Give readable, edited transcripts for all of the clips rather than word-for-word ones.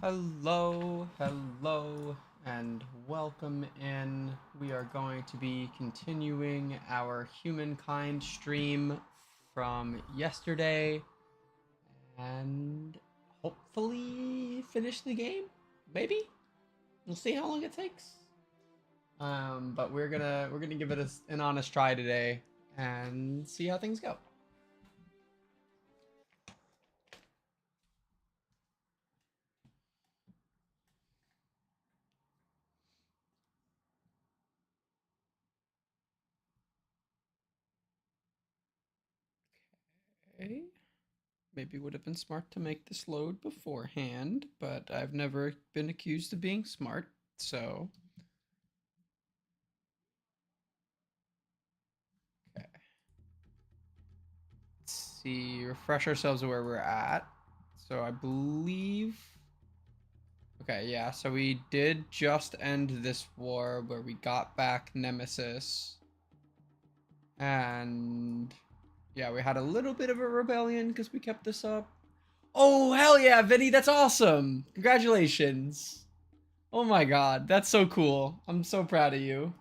Hello, and welcome in. We are going to be continuing our humankind stream from yesterday and hopefully finish the game. Maybe we'll see how long it takes. But we're gonna give it an honest try today and see how things go. Okay. Maybe would have been smart to make this load beforehand, but I've never been accused of being smart, so. Okay. Let's see, refresh ourselves where we're at. So I believe. Okay, yeah, so we did just end this war where we got back Nemesis. And yeah, we had a little bit of a rebellion because we kept this up. Oh, hell yeah, Vinny, that's awesome. Congratulations. Oh my god, that's so cool. I'm so proud of you.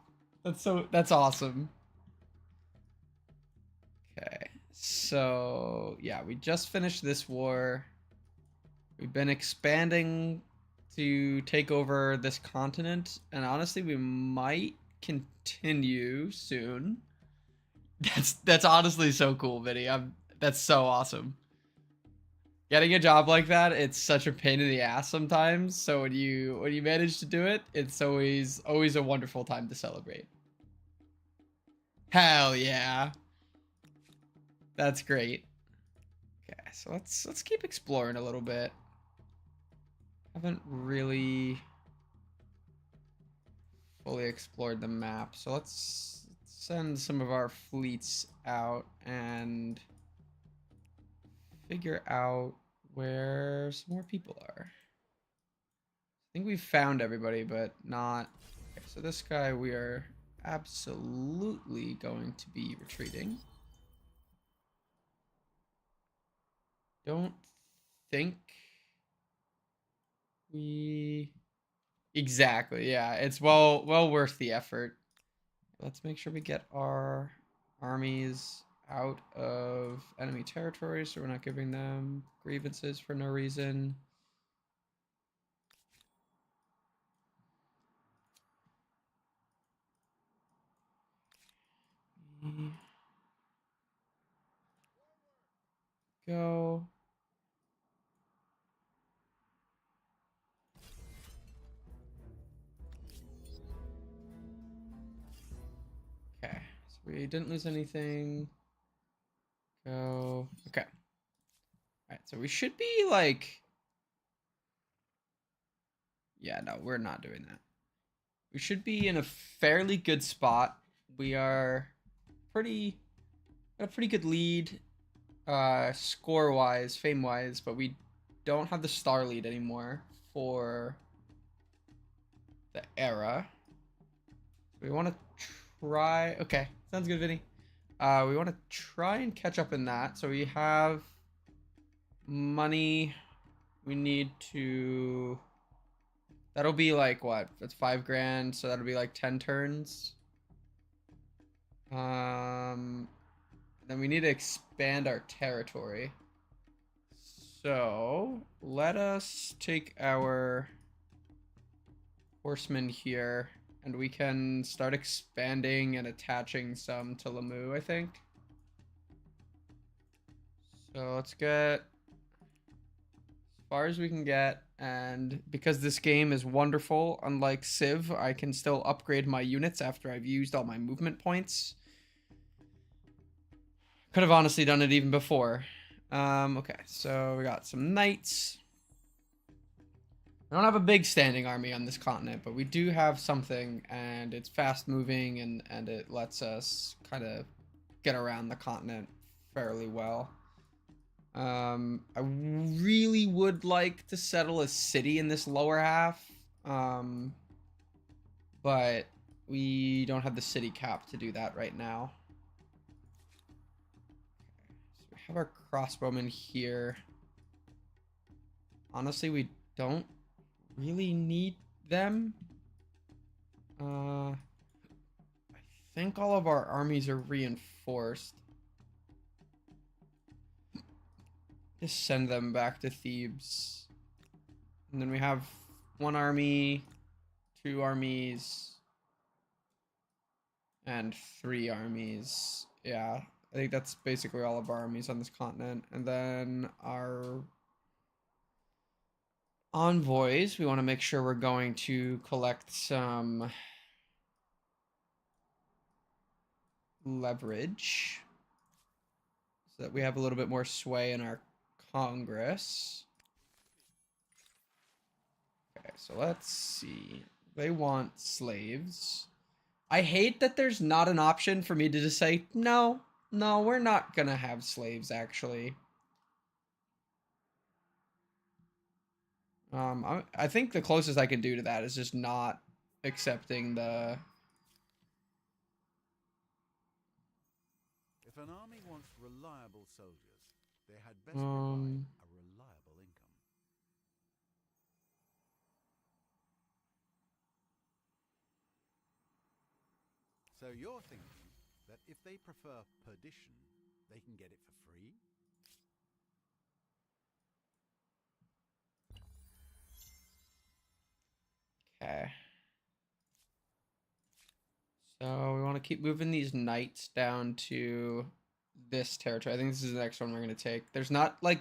That's awesome. Okay. So, yeah, we just finished this war. We've been expanding to take over this continent, and honestly, we might continue soon. That's honestly so cool, Vinny. That's so awesome. Getting a job like that, it's such a pain in the ass sometimes. So when you manage to do it, it's always a wonderful time to celebrate. Hell yeah. That's great. Okay, so let's keep exploring a little bit. Haven't really fully explored the map, so let's send some of our fleets out and figure out where some more people are. I think we've found everybody, but not. Okay, so this guy we are absolutely going to be retreating. Don't think we exactly, yeah, it's well worth the effort. Let's make sure we get our armies out of enemy territory so we're not giving them grievances for no reason. Go. Okay, so we didn't lose anything. Go. Okay. Alright, so we should be like. Yeah, no, we're not doing that. We should be in a fairly good spot. We are pretty. Got a pretty good lead, score wise, fame wise, but we don't have the star lead anymore for the era. We want to try. Okay, sounds good, Vinny. We want to try and catch up in that. So we have money. We need to. That'll be like what? That's 5 grand. So that'll be like 10 turns. Then we need to expand our territory. So let us take our horsemen here and we can start expanding and attaching some to Lamu, I think. So let's get as far as we can get, and because this game is wonderful, unlike Civ, I can still upgrade my units after I've used all my movement points. Could have honestly done it even before. Okay, so we got some knights. I don't have a big standing army on this continent, but we do have something, and it's fast moving, and it lets us kind of get around the continent fairly well. I really would like to settle a city in this lower half, but we don't have the city cap to do that right now. So we have our crossbowmen here. Honestly, we don't really need them. I think all of our armies are reinforced. Just send them back to Thebes. And then we have 1 army, 2 armies, and 3 armies. Yeah, I think that's basically all of our armies on this continent. And then our envoys, we want to make sure we're going to collect some leverage so that we have a little bit more sway in our Congress. Okay, so let's see. They want slaves. I hate that there's not an option for me to just say, no, no, we're not gonna have slaves, actually. I think the closest I can do to that is just not accepting the... If an army wants reliable soldiers, they had best Um, provide a reliable income. So you're thinking that if they prefer perdition, they can get it for free? okay. So we want to keep moving these knights down to this territory. I think this is the next one we're going to take. There's not like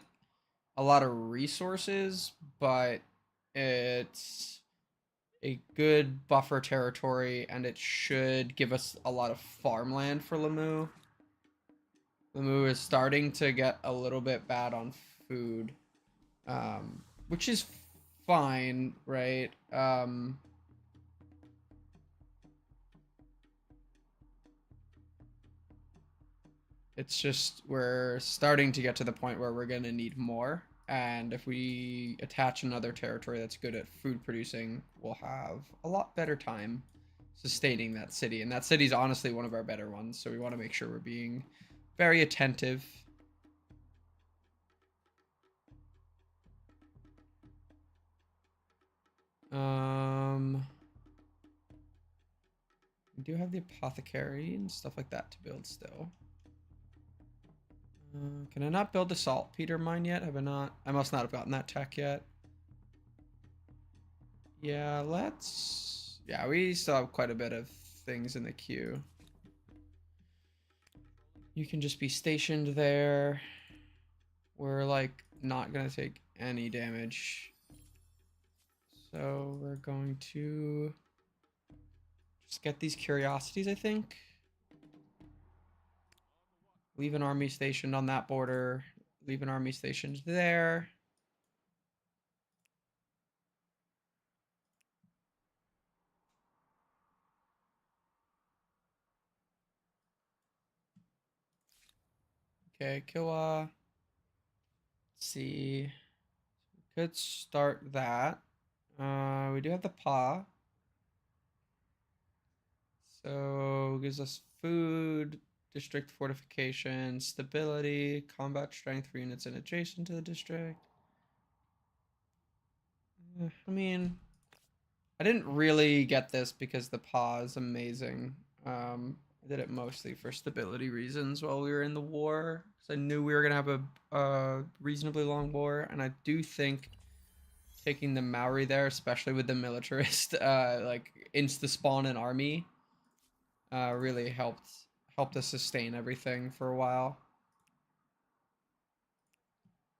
a lot of resources, but it's a good buffer territory and it should give us a lot of farmland for Lamu. Lamu is starting to get a little bit bad on food, which is fine, right? It's just we're starting to get to the point where we're going to need more. And if we attach another territory that's good at food producing, we'll have a lot better time sustaining that city. And that city's honestly one of our better ones. So we want to make sure we're being very attentive. We do have the apothecary and stuff like that to build still. Can I not build the saltpeter mine yet? Have I not? I must not have gotten that tech yet. Yeah, let's... Yeah, we still have quite a bit of things in the queue. You can just be stationed there. We're, like, not going to take any damage. So we're going to just get these curiosities, I think. Leave an army stationed on that border. Leave an army stationed there. Okay, Kiwa. Let's see. Could start that. We do have the paw. So gives us food, district fortification, stability, combat strength for units in adjacent to the district. I mean, I didn't really get this because the paw is amazing. I did it mostly for stability reasons while we were in the war, because I knew we were gonna have a reasonably long war, and I do think taking the Maori there, especially with the militarist, like insta spawn an army, really helped us sustain everything for a while.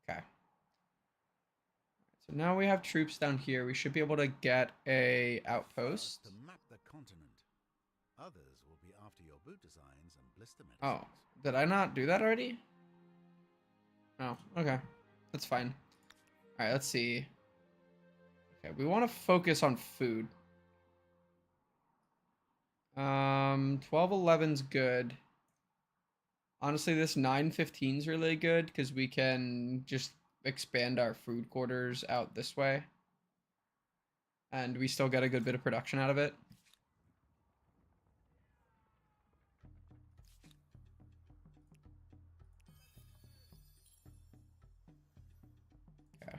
Okay. So now we have troops down here. We should be able to get a outpost. To map the continent. Others will be after your boot designs and blister Oh, medicines. did I not do that already? Oh, okay. That's fine. All right, let's see. Okay, we want to focus on food. 1211's good. Honestly, this 915's really good because we can just expand our food quarters out this way. And we still get a good bit of production out of it. Okay.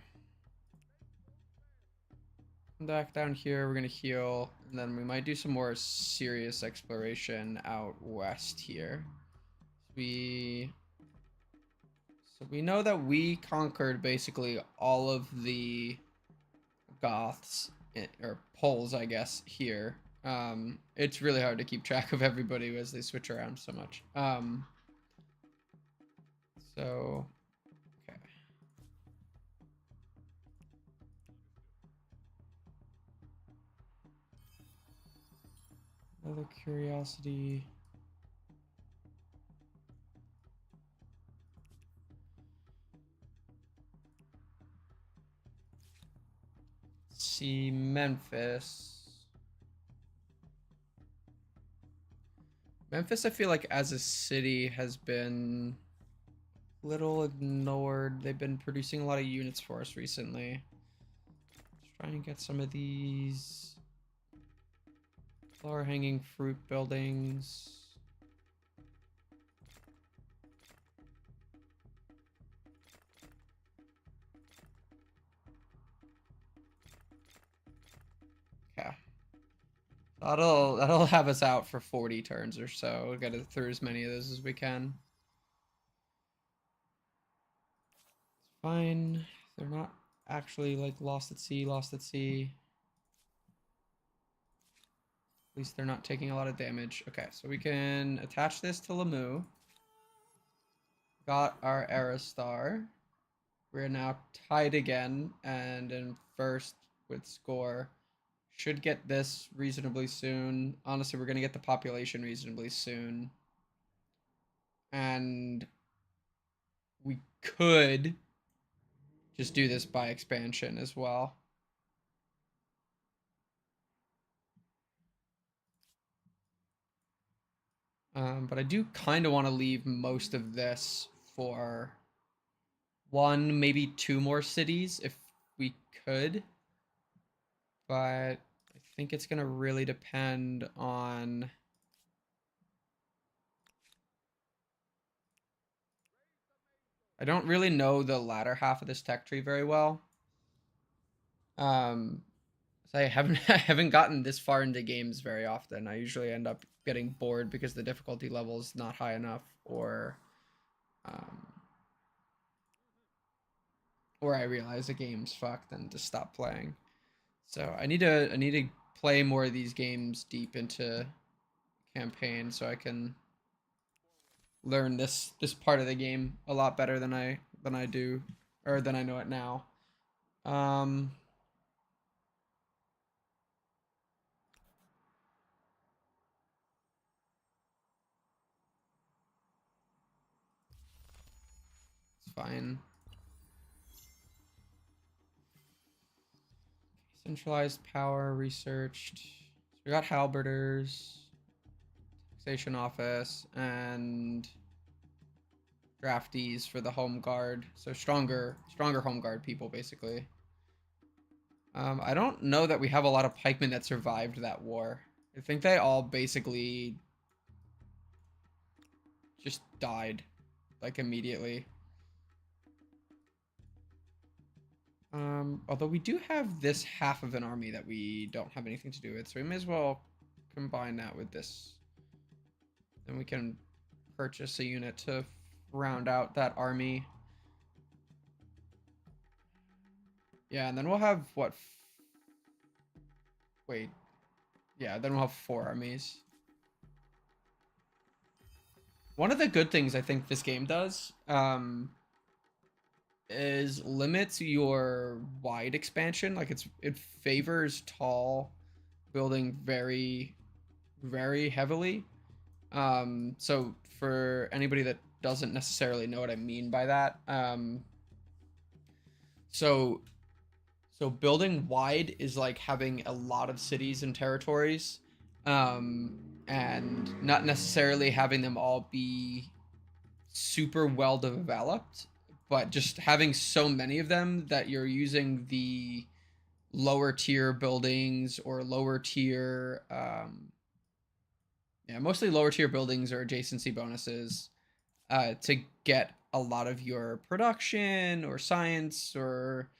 Come back down here. We're gonna heal, and then we might do some more serious exploration out west here. We so we know that we conquered basically all of the Goths or Poles, I guess, here. It's really hard to keep track of everybody as they switch around so much. So okay. Another curiosity. Let's see, Memphis. Memphis, I feel like as a city has been little ignored. They've been producing a lot of units for us recently. Let's try and get some of these lower hanging fruit buildings. Okay. That'll have us out for 40 turns or so. We'll get through as many of those as we can. It's fine. They're not actually like lost at sea, lost at sea. At least they're not taking a lot of damage. Okay, so we can attach this to Lamu. Got our Aristar. We're now tied again and in first with score. Should get this reasonably soon. Honestly, we're going to get the population reasonably soon. And we could just do this by expansion as well. But I do kind of want to leave most of this for one, maybe two more cities if we could. But I think it's going to really depend on... I don't really know the latter half of this tech tree very well. So I haven't gotten this far into games very often. I usually end up getting bored because the difficulty level is not high enough, or I realize the game's fucked and just stop playing. So I need to play more of these games deep into campaign so I can learn this part of the game a lot better than I do, or than I know it now. It's fine. Centralized power researched. So we got halberders, taxation office, and draftees for the home guard. So stronger home guard people, basically. I don't know that we have a lot of pikemen that survived that war. I think they all basically just died, like, immediately. Although we do have this half of an army that we don't have anything to do with, so we may as well combine that with this. Then we can purchase a unit to round out that army. Yeah, and then we'll have what? Wait. Yeah, then we'll have 4 armies. One of the good things I think this game does is limits your wide expansion. Like it favors tall building very, very heavily. So for anybody that doesn't necessarily know what I mean by that, so building wide is like having a lot of cities and territories, and not necessarily having them all be super well developed, but just having so many of them that you're using the lower tier buildings or lower tier, yeah, mostly lower tier buildings or adjacency bonuses to get a lot of your production or science or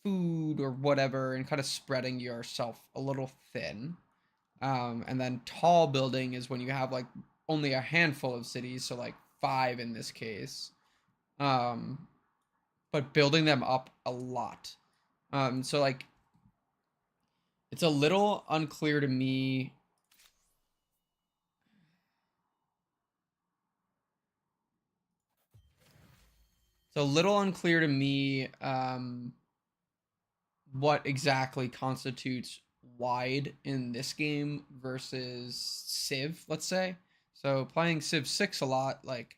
food or whatever and kind of spreading yourself a little thin. And then tall building is when you have like only a handful of cities, so like 5 in this case. Um, but building them up a lot. So like it's a little unclear to me. It's a little unclear to me what exactly constitutes wide in this game versus Civ, let's say. So playing Civ 6 a lot, like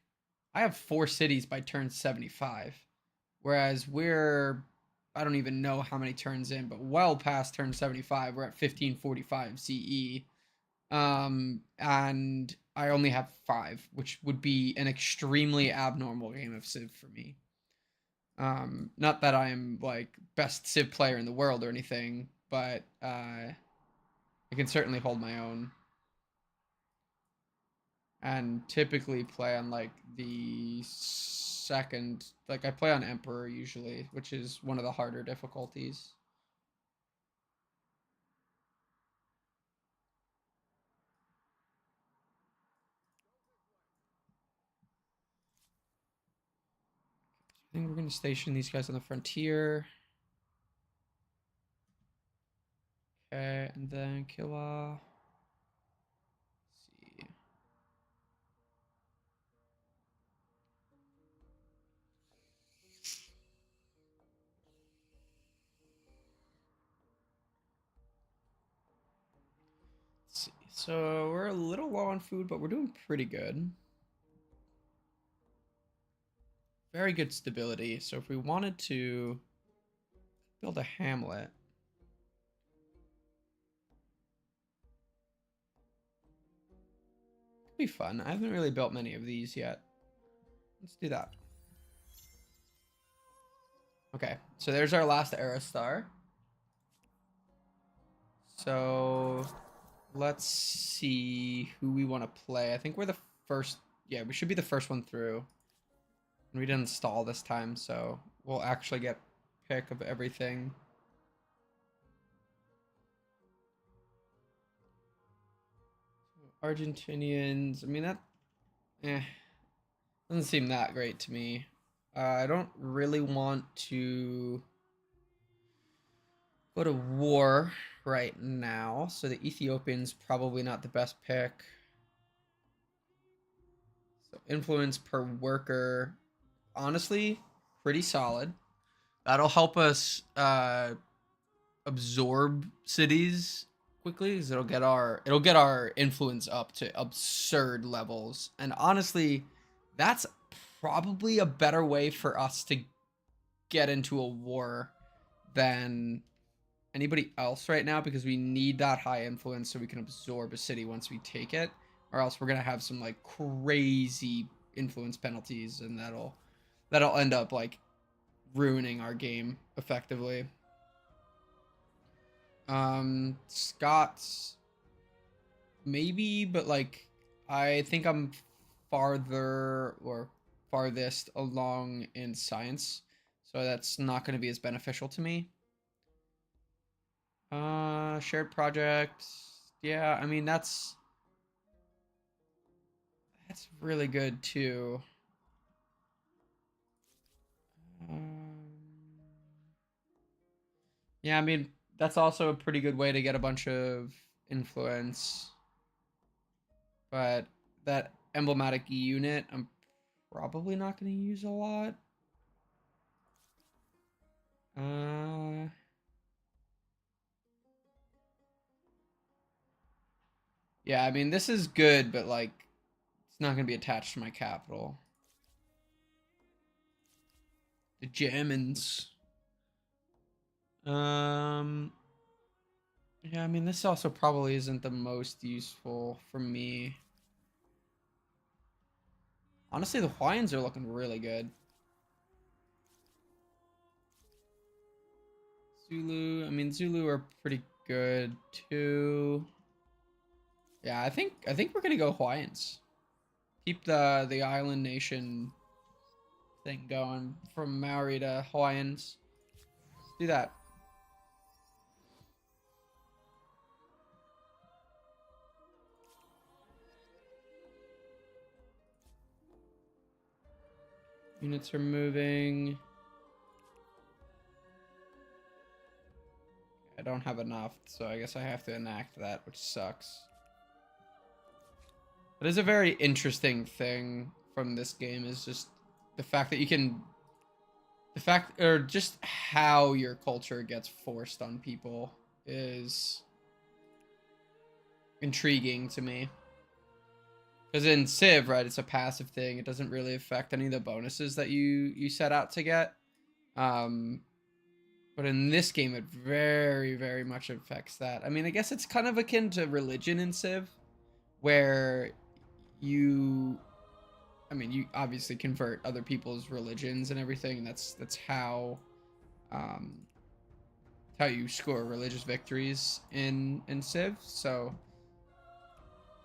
I have 4 cities by turn 75, whereas I don't even know how many turns in, but well past turn 75, we're at 1545 CE. And I only have 5, which would be an extremely abnormal game of Civ for me. Not that I'm like best Civ player in the world or anything, but I can certainly hold my own. And typically play on like the second, like I play on Emperor usually, which is one of the harder difficulties. I think we're gonna station these guys on the frontier. Okay, and then kill off. Let's see. So we're a little low on food, but we're doing pretty good. Very good stability. So if we wanted to build a hamlet, could be fun. I haven't really built many of these yet. Let's do that. Okay, so there's our last era star. So let's see who we want to play. I think we're the first. Yeah, we should be the first one through. And we didn't stall this time, so we'll actually get pick of everything. Argentinians. I mean that. Doesn't seem that great to me. I don't really want to go to war right now, so the Ethiopian's probably not the best pick. So influence per worker, honestly, pretty solid. That'll help us absorb cities quickly, because it'll get our influence up to absurd levels. And honestly, that's probably a better way for us to get into a war than anybody else right now, because we need that high influence so we can absorb a city once we take it, or else we're gonna have some like crazy influence penalties, and that'll end up like ruining our game effectively. Scots maybe, but like I think I'm farther or farthest along in science, so that's not going to be as beneficial to me. Shared project. Yeah, I mean that's really good too. Um, yeah, I mean that's also a pretty good way to get a bunch of influence. But that emblematic unit, I'm probably not going to use a lot. Uh, yeah, I mean this is good, but like it's not going to be attached to my capital. The Germans. Um, yeah, I mean this also probably isn't the most useful for me. Honestly, the Hawaiians are looking really good. Zulu, I mean Zulu are pretty good too. Yeah, I think we're gonna go Hawaiians. Keep the island nation thing going from Maori to Hawaiians. Let's do that. Units are moving. I don't have enough, so I guess I have to enact that, which sucks. But it's a very interesting thing from this game is just the fact that you can, the fact, or just how your culture gets forced on people is intriguing to me. Because in Civ, right, it's a passive thing. It doesn't really affect any of the bonuses that you set out to get. But in this game, it very, very much affects that. I mean, I guess it's kind of akin to religion in Civ, where you, I mean, you obviously convert other people's religions and everything. And that's um, how you score religious victories in Civ. So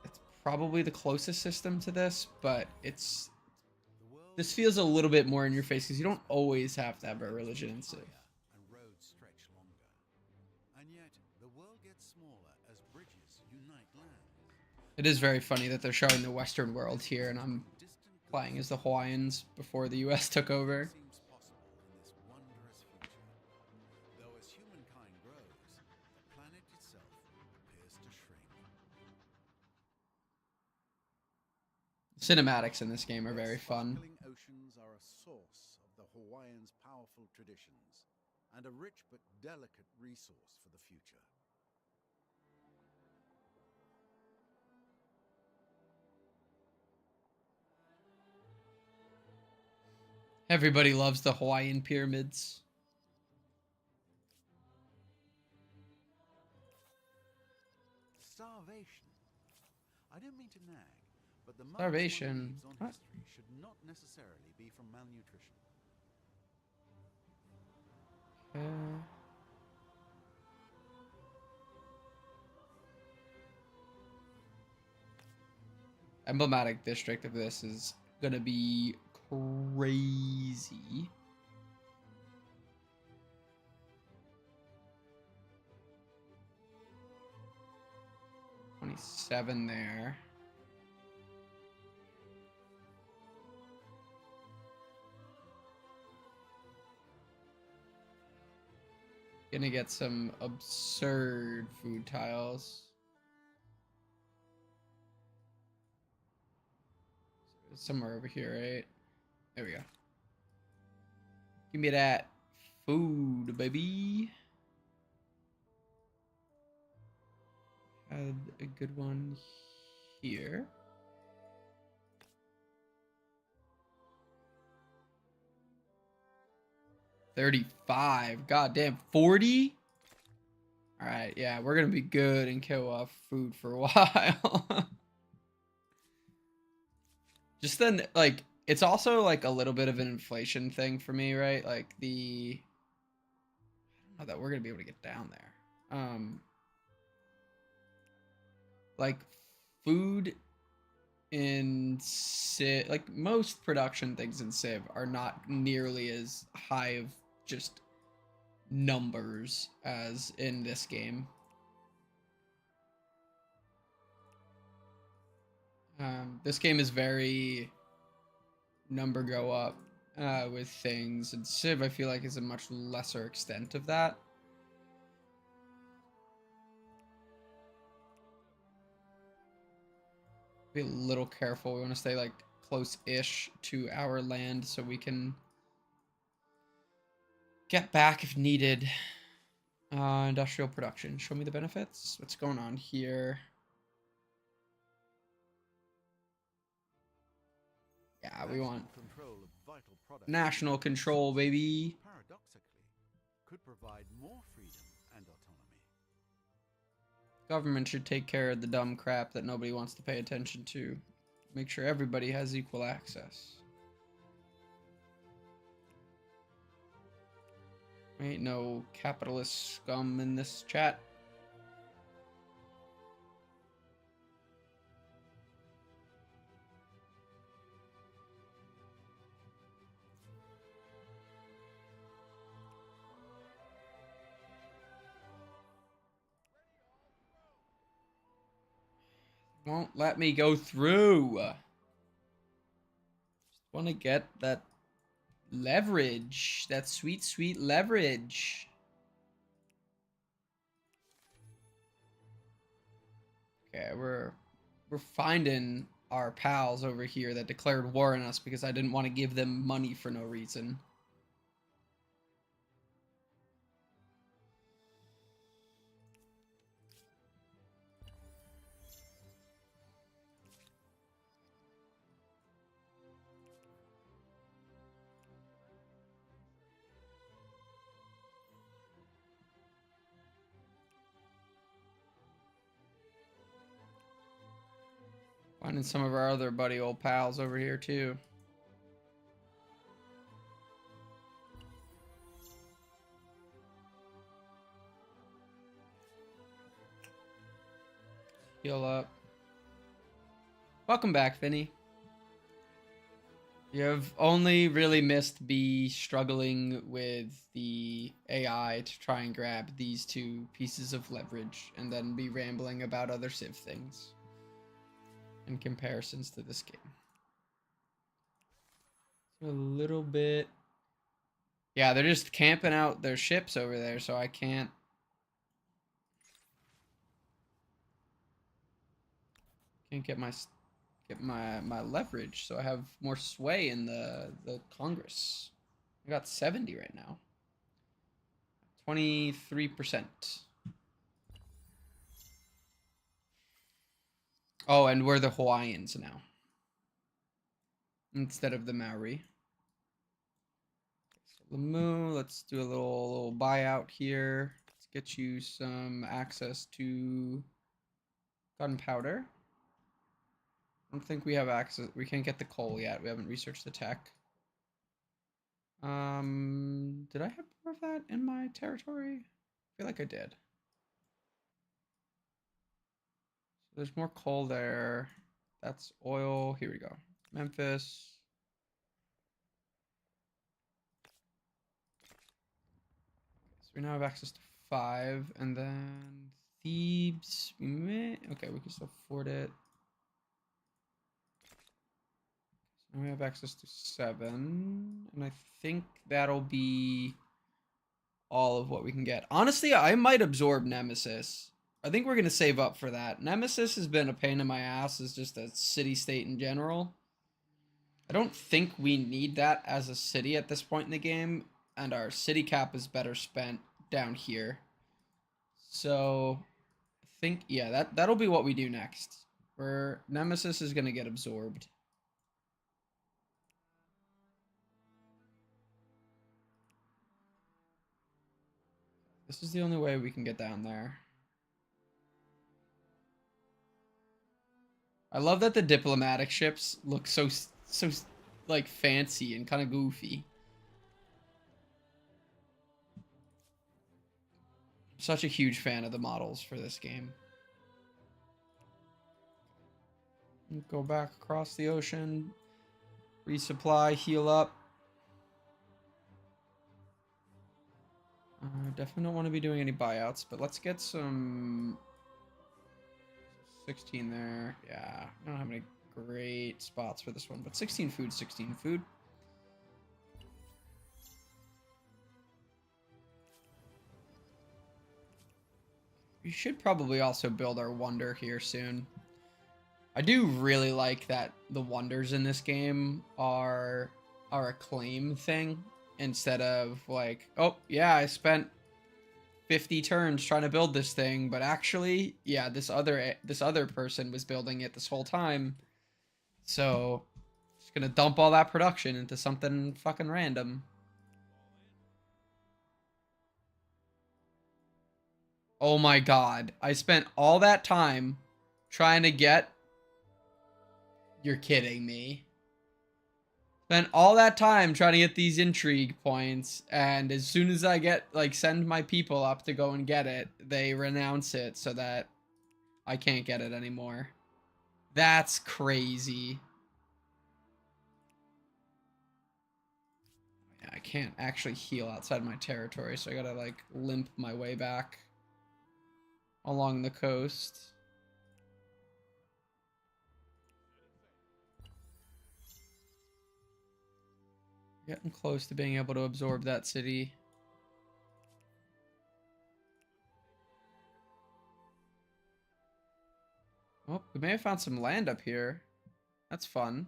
it's probably the closest system to this, but this feels a little bit more in your face because you don't always have to have a religion in Civ. And roads stretch longer. And yet, the world gets smaller as bridges unite land. It is very funny that they're showing the Western world here, and I'm playing as the Hawaiians before the US took over. Seems possible in this wondrous future. Though as humankind grows, the planet itself appears to shrink. Cinematics in this game are very fun. Sparkling oceans are a source of the Hawaiians' powerful traditions and a rich but delicate resource for the future. Everybody loves the Hawaiian pyramids. Starvation. I don't mean to nag, but the marks Starvation. one leaves on What? history should not necessarily be from malnutrition. Emblematic district of this is gonna be crazy. $27 there. Gonna get some absurd food tiles. Somewhere over here, right? There we go. Give me that food, baby. Had a good one here. $35. Goddamn, 40? Alright, yeah, we're gonna be good and kill off food for a while. Just then, like, it's also like a little bit of an inflation thing for me, right? Like I don't know that we're gonna be able to get down there. Like food in Civ, like most production things in Civ are not nearly as high of just numbers as in this game. This game is very number go up with things, and Civ I feel like is a much lesser extent of that. Be a little careful. We want to stay like close-ish to our land so we can get back if needed. Industrial production. Show me the benefits. What's going on here? Yeah, we want control of vital products. national control, baby. Paradoxically, could provide more freedom and autonomy. Government should take care of the dumb crap that nobody wants to pay attention to. Make sure everybody has equal access. Ain't no capitalist scum in this chat. Won't let me go through. Just want to get that Leverage. That sweet, sweet leverage. Okay, we're finding our pals over here that declared war on us because I didn't want to give them money for no reason. Finding some of our other buddy old pals over here too. Heal up. Welcome back, Vinny. You have only really missed B struggling with the AI to try and grab these two pieces of leverage and then be rambling about other Civ things in comparisons to this game. A little bit. Yeah, they're just camping out their ships over there, so I can't get my leverage, so I have more sway in the Congress. I got 70 right now. 23%. Oh, and we're the Hawaiians now instead of the Maori. So Lamu, let's do a little buyout here. Let's get you some access to gunpowder. I don't think we have access. We can't get the coal yet. We haven't researched the tech. Did I have more of that in my territory? I feel like I did. So there's more coal there. That's oil. Here we go. Memphis. So we now have access to 5, and then Thebes. We may. Okay, we can still afford it. So now we have access to 7, and I think that'll be all of what we can get. Honestly, I might absorb Nemesis. I think we're going to save up for that. Nemesis has been a pain in my ass as just a city-state in general. I don't think we need that as a city at this point in the game, and our city cap is better spent down here. So, I think, yeah, that'll be what we do next. Where Nemesis is going to get absorbed. This is the only way we can get down there. I love that the diplomatic ships look so like fancy and kind of goofy. Such a huge fan of the models for this game. Go back across the ocean, resupply, heal up. Definitely don't want to be doing any buyouts, but let's get some 16 there. Yeah, I don't have any great spots for this one, but 16 food, 16 food. We should probably also build our wonder here soon. I do really like that the wonders in this game are a claim thing instead of like, oh yeah, I spent 50 turns trying to build this thing, but actually, yeah, this other person was building it this whole time. So, just gonna dump all that production into something fucking random. Oh my god, I spent all that time trying to get. You're kidding me. Spent all that time trying to get these intrigue points, and as soon as I get, like, send my people up to go and get it, they renounce it so that I can't get it anymore. That's crazy. Yeah, I can't actually heal outside my territory, so I gotta, like, limp my way back along the coast. Getting close to being able to absorb that city. Oh, we may have found some land up here. That's fun.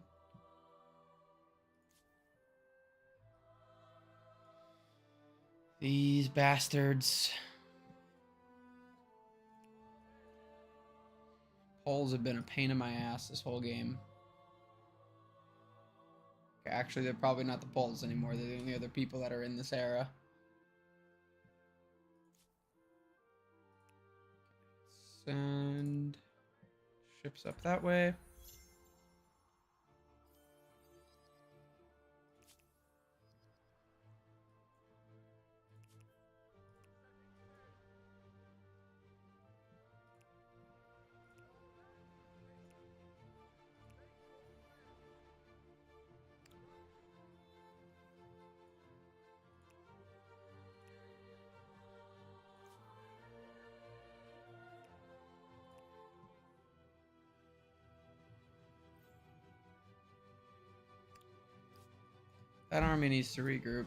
These bastards. Poles have been a pain in my ass this whole game. Okay, actually, they're probably not the Poles anymore. They're the only other people that are in this era. Send ships up that way. That army needs to regroup.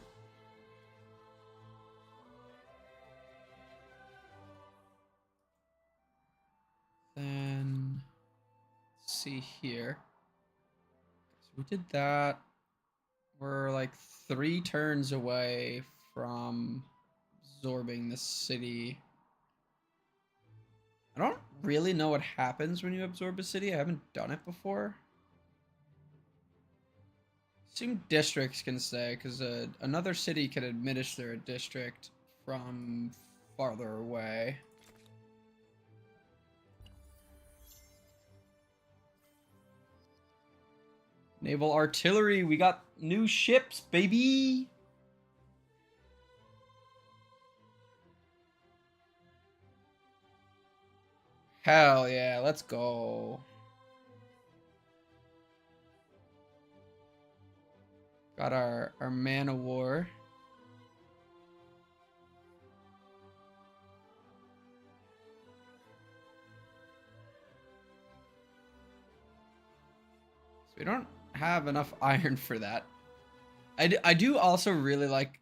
Then let's see here. So we did that. We're like 3 turns away from absorbing the city. I don't really know what happens when you absorb a city. I haven't done it before. Assume districts can stay because another city can administer a district from farther away. Naval artillery, we got new ships, baby! Hell yeah, let's go. Got our man of war. So we don't have enough iron for that. I do also really like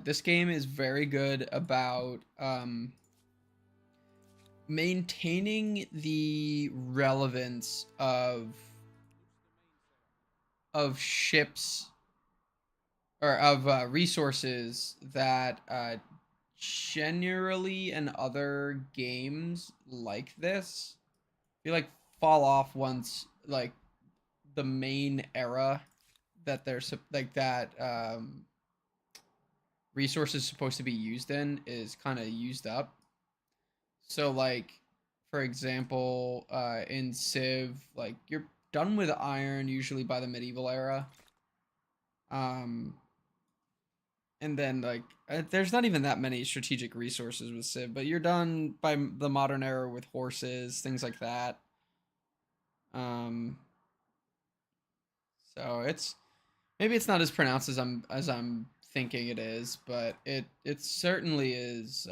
this game is very good about maintaining the relevance of ships or of resources that generally in other games like this you like fall off once like the main era that they're like that resource is supposed to be used in is kind of used up. So like for example, in Civ, like you're done with iron usually by the medieval era. Um, and then like there's not even that many strategic resources with Civ, but you're done by the modern era with horses, things like that. Um, so it's maybe it's not as pronounced as I'm thinking it is, but it certainly is.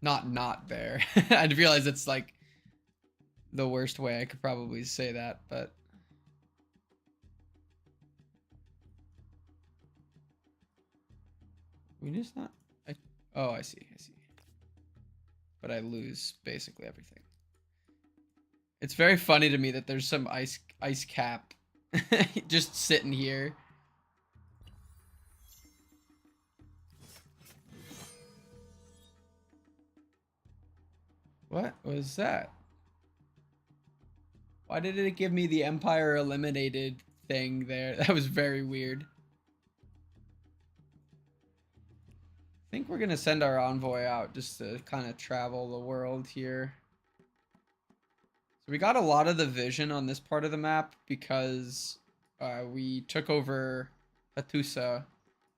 Not there. I realize it's like the worst way I could probably say that, but we just not. Oh, I see. I see. But I lose basically everything. It's very funny to me that there's some ice cap just sitting here. What was that? Why did it give me the Empire eliminated thing there? That was very weird. I think we're gonna send our envoy out just to kind of travel the world here. So we got a lot of the vision on this part of the map because we took over Hattusa,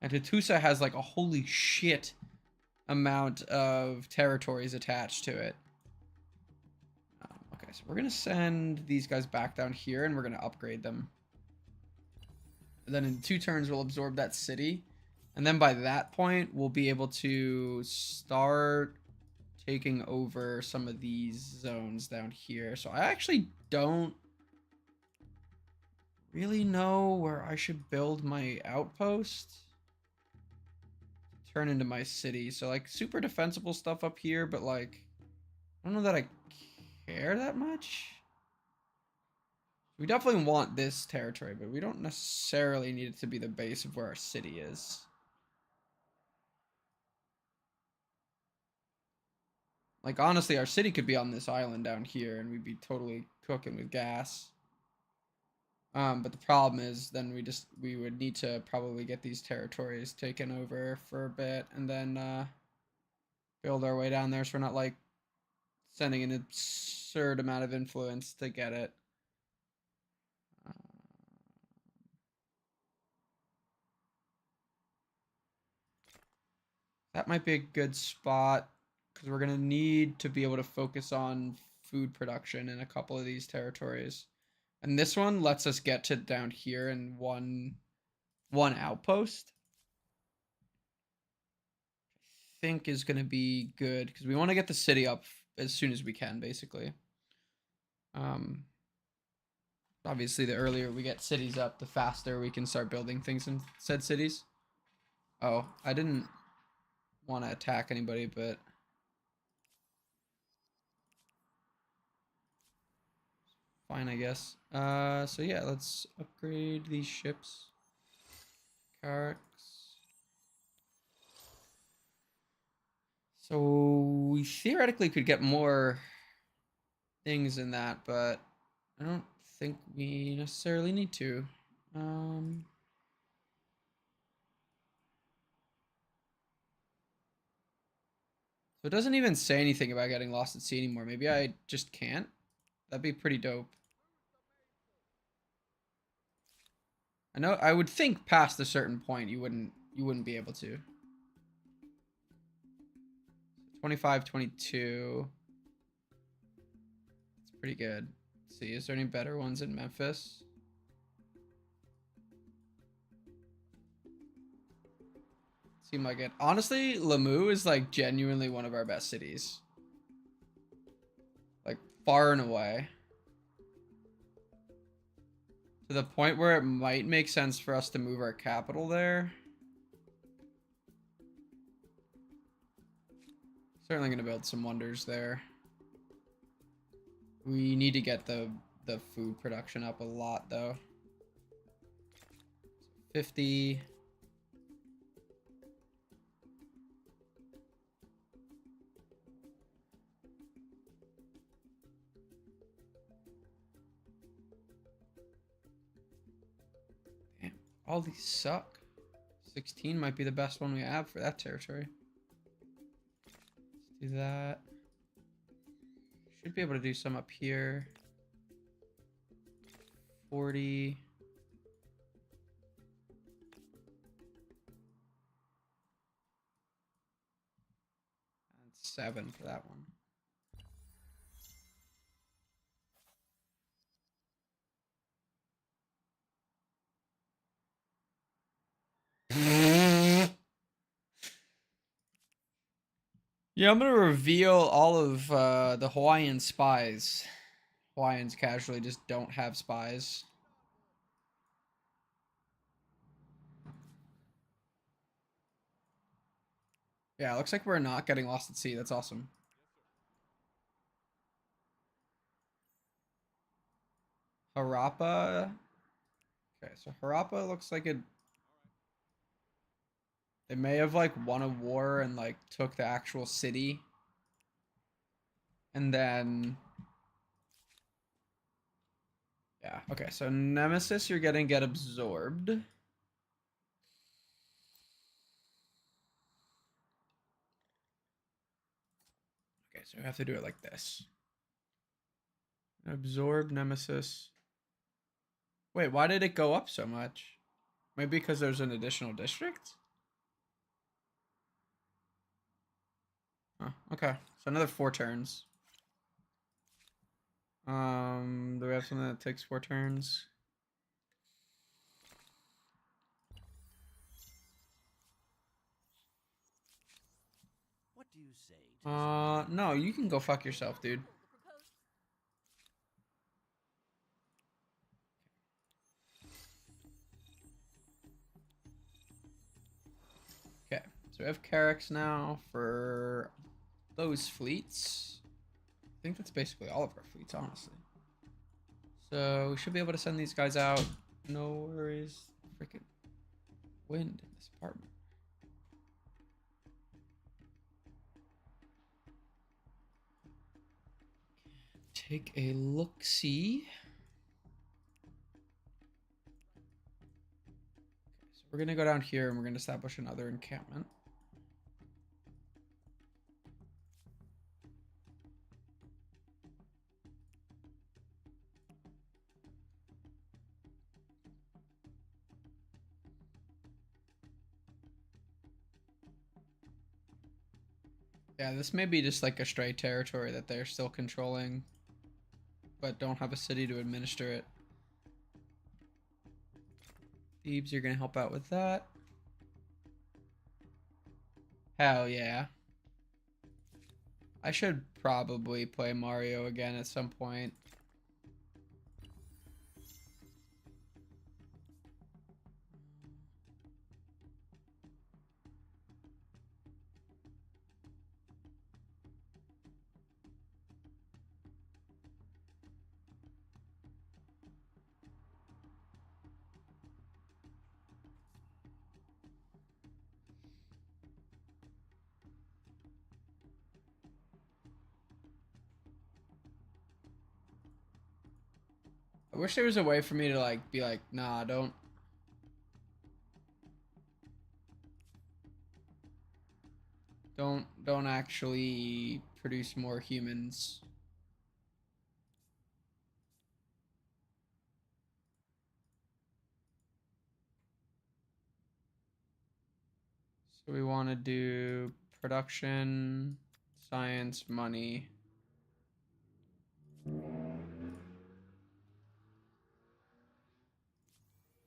and Hattusa has like a holy shit amount of territories attached to it. Okay, so we're gonna send these guys back down here, and we're gonna upgrade them. And then in 2 turns, we'll absorb that city. And then by that point, we'll be able to start taking over some of these zones down here. So I actually don't really know where I should build my outpost to turn into my city. So like super defensible stuff up here, but like I don't know that I care that much. We definitely want this territory, but we don't necessarily need it to be the base of where our city is. Like honestly, our city could be on this island down here and we'd be totally cooking with gas. But the problem is then we would need to probably get these territories taken over for a bit and then build our way down there so we're not like sending an absurd amount of influence to get it. Uh, that might be a good spot because we're gonna need to be able to focus on food production in a couple of these territories. And this one lets us get to down here in one outpost. I think is going to be good because we want to get the city up as soon as we can, basically. Um, Obviously, the earlier we get cities up, the faster we can start building things in said cities. Oh, I didn't want to attack anybody, but fine, I guess. So yeah, let's upgrade these ships. Carracks. So we theoretically could get more things in that, but I don't think we necessarily need to. Um, so it doesn't even say anything about getting lost at sea anymore. Maybe I just can't. That'd be pretty dope. I know I would think past a certain point you wouldn't be able to. 25, 22. It's pretty good. Let's see, is there any better ones in Memphis? Seem like it. Honestly, Lamu is like genuinely one of our best cities. Like far and away. To the point where it might make sense for us to move our capital there. Certainly going to build some wonders there. We need to get the food production up a lot though. 50. Damn, all these suck. 16 might be the best one we have for that territory. Let's do that. Should be able to do some up here. 40. And 7 for that one. Yeah, I'm gonna reveal all of the Hawaiian spies. Hawaiians casually just don't have spies. Yeah, it looks like we're not getting lost at sea. That's awesome. Harappa. Okay, so Harappa looks like it. They may have like won a war and like took the actual city. And then yeah, okay, so Nemesis you're getting get absorbed. Okay, so we have to do it like this. Absorb Nemesis. Wait, why did it go up so much? Maybe because there's an additional district? Oh, okay. So another 4 turns. Do we have something that takes 4 turns? What do you say No, you can go fuck yourself, dude. Okay, so we have Carracks now for those fleets. I think that's basically all of our fleets, honestly. So we should be able to send these guys out. No worries. Freaking wind in this apartment. Take a look-see. So we're gonna go down here and we're gonna establish another encampment. Yeah, this may be just like a stray territory that they're still controlling, but don't have a city to administer it. Thebes, you're gonna help out with that. Hell yeah. I should probably play Mario again at some point. I wish there was a way for me to like be like, nah, don't actually produce more humans. So we want to do production, science, money.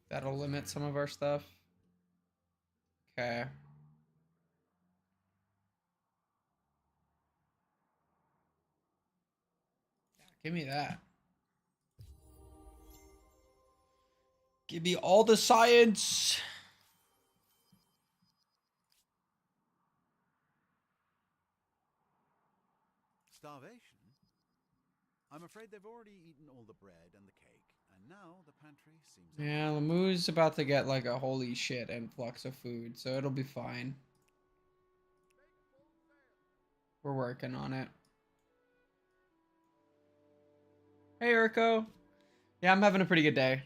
That'll limit some of our stuff. Okay. Give me that. Give me all the science. Starvation? I'm afraid they've already eaten all the bread and the cake, and now the pantry seems empty. Yeah, Lemoo's about to get like a holy shit influx of food, so it'll be fine. We're working on it. Hey, Urko. Yeah, I'm having a pretty good day.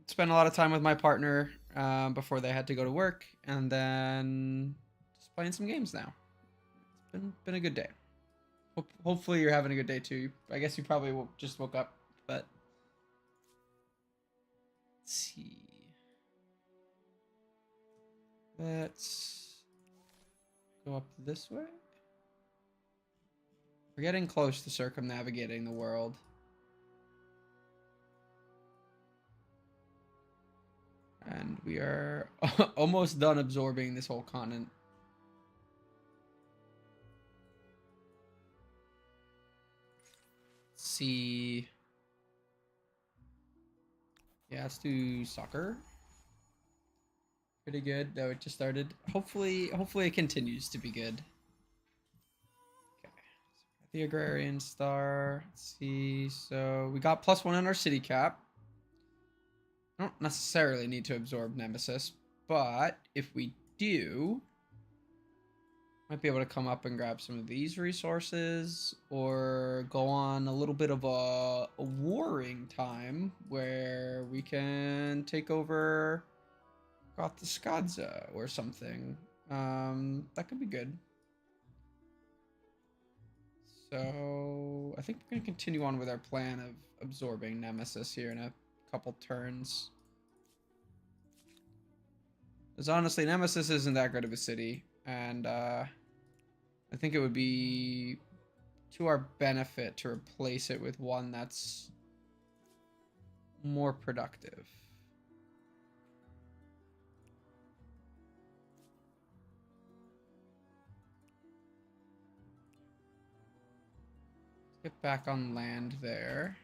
Spent a lot of time with my partner before they had to go to work, and then just playing some games now. It's been a good day. Hopefully you're having a good day too. I guess you probably just woke up, but let's see. Let's go up this way. We're getting close to circumnavigating the world. And we are almost done absorbing this whole continent. Let's see. Yeah, let's do soccer. Pretty good, though it just started. Hopefully it continues to be good. Okay. The agrarian star. Let's see. So we got +1 in our city cap. I don't necessarily need to absorb Nemesis, but if we do, might be able to come up and grab some of these resources or go on a little bit of a warring time where we can take over Gothskadza or something. That could be good. So I think we're going to continue on with our plan of absorbing Nemesis here in a couple turns. Because honestly, Nemesis isn't that good of a city, and I think it would be to our benefit to replace it with one that's more productive. Get back on land there.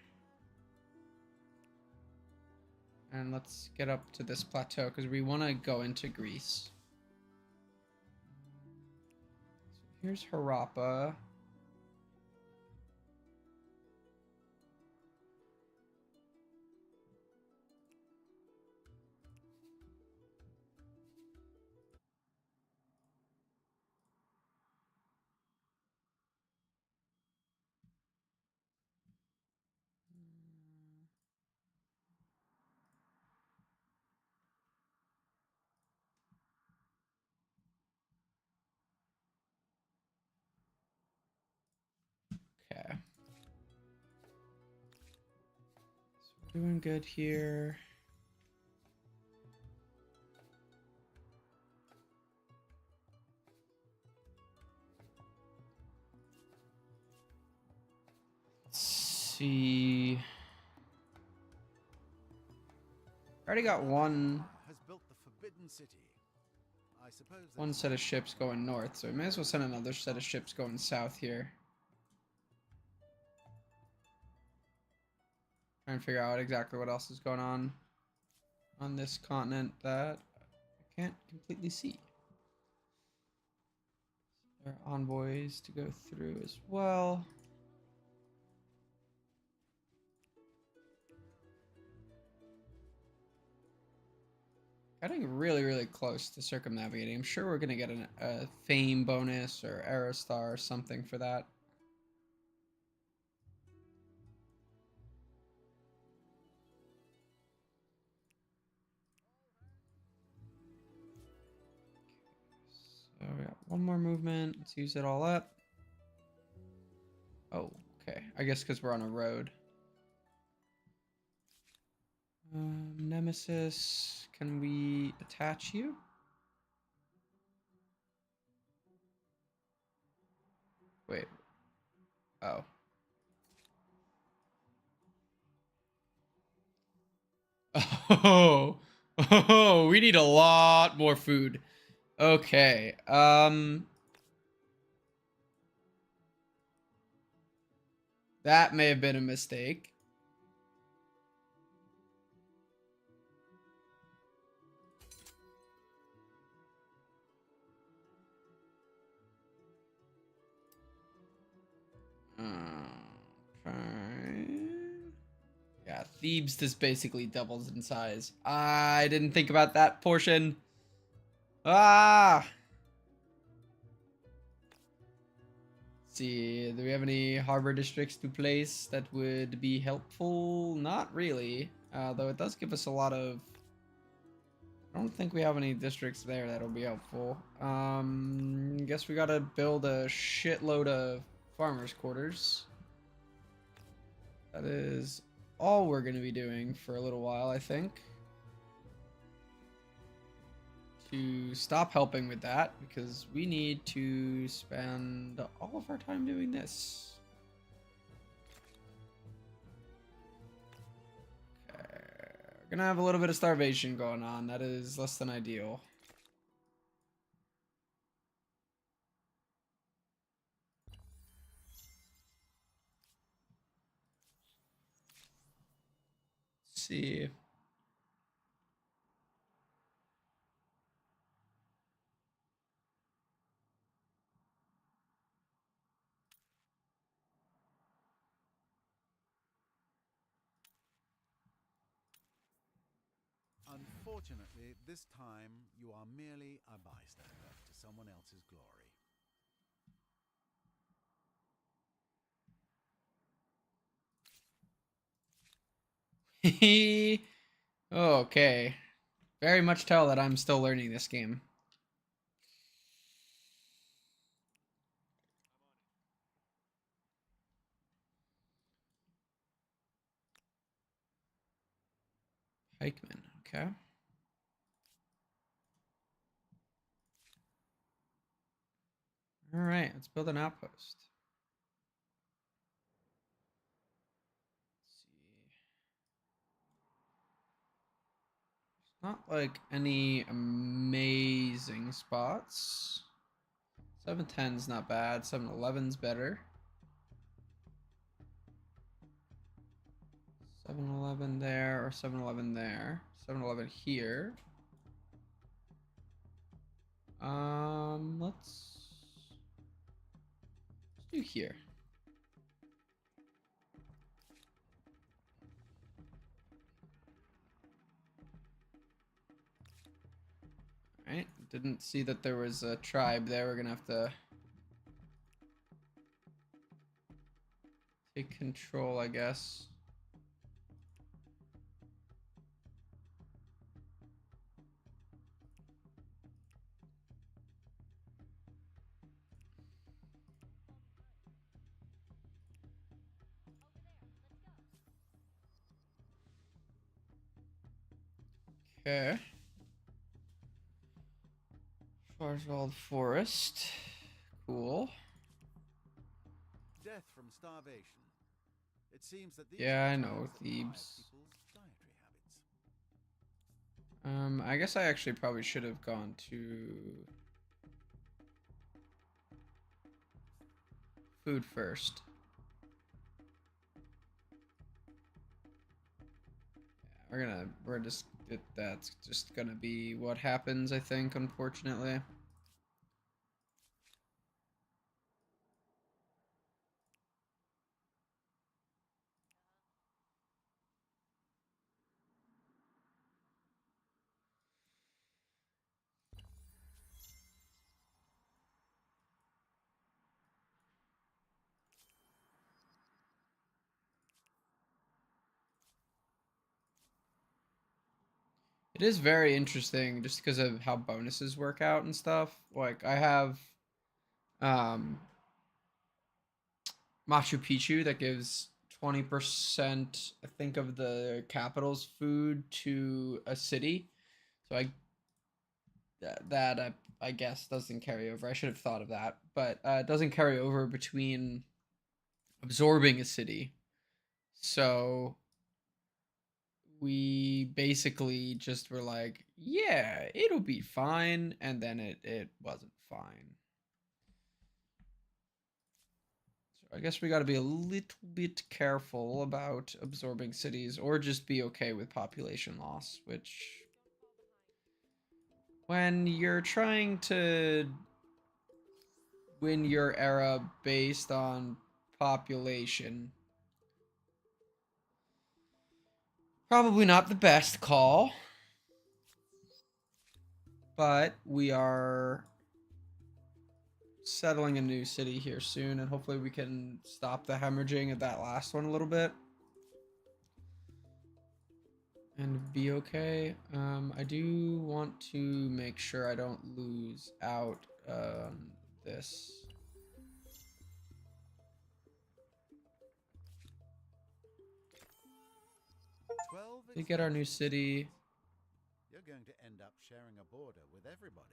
And let's get up to this plateau because we want to go into Greece. So here's Harappa. Okay. So we're doing good here. Let's see. Already got one Has built the Forbidden City. I suppose one set of ships going north, so we may as well send another set of ships going south here. Try and figure out exactly what else is going on this continent that I can't completely see. There are envoys to go through as well. Getting really, really close to circumnavigating. I'm sure we're going to get a fame bonus or Aerostar or something for that. So we got one more movement. Let's use it all up. Oh, okay. I guess because we're on a road. Nemesis, can we attach you? Wait. Oh. Oh. Oh, we need a lot more food. Okay. That may have been a mistake. Okay. Yeah, Thebes just basically doubles in size. I didn't think about that portion. Ah! Let's see, do we have any harbor districts to place that would be helpful? Not really. Though it does give us a lot of... I don't think we have any districts there that'll be helpful. Guess we gotta build a shitload of farmers' quarters. That is all we're gonna be doing for a little while, I think. To stop helping with that because we need to spend all of our time doing this. Okay. We're gonna have a little bit of starvation going on. That is less than ideal. Let's see. Unfortunately, this time you are merely a bystander to someone else's glory. Okay. Very much tell that I'm still learning this game. Pikeman, okay. Alright, let's build an outpost. Let's see. Not like any amazing spots. 710's not bad. 711's better. 7-Eleven there or 7-Eleven there. 7-Eleven here. Let's do here. All right. Didn't see that there was a tribe there. We're gonna have to take control, I guess. Okay. Schwarzwald Forest. Cool. Death from starvation. It seems that these Yeah, are the I know times that define Thebes. people's dietary habits. I guess I actually probably should have gone to food first. Yeah, that's just gonna be what happens, I think, unfortunately. It is very interesting just because of how bonuses work out and stuff. Like I have um Machu Picchu that gives 20% I think of the capital's food to a city. So I guess doesn't carry over. I should have thought of that, but it doesn't carry over between absorbing a city. So we basically just were like, yeah, it'll be fine, and then it wasn't fine. So I guess we got to be a little bit careful about absorbing cities, or just be okay with population loss, which when you're trying to win your era based on population, probably not the best call, but we are settling a new city here soon, and hopefully we can stop the hemorrhaging of that last one a little bit and be okay. I do want to make sure I don't lose out on this. We get our new city. You're going to end up sharing a border with everybody.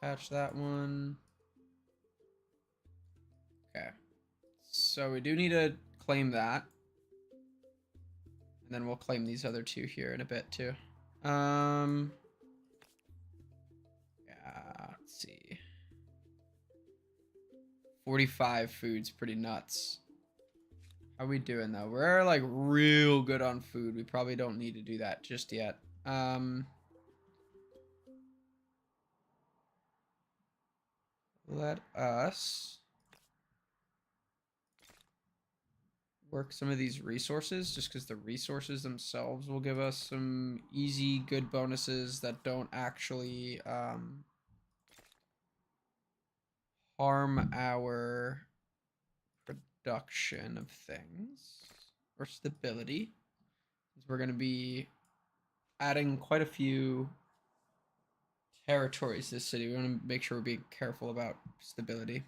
Attach that one. Okay. So we do need to claim that. And then we'll claim these other two here in a bit too. Yeah, let's see. 45 food's pretty nuts. How we doing though? We're like real good on food. We probably don't need to do that just yet. Let us work some of these resources just because the resources themselves will give us some easy good bonuses that don't actually harm our production of things or stability. We're going to be adding quite a few territories to this city. We want to make sure we're being careful about stability.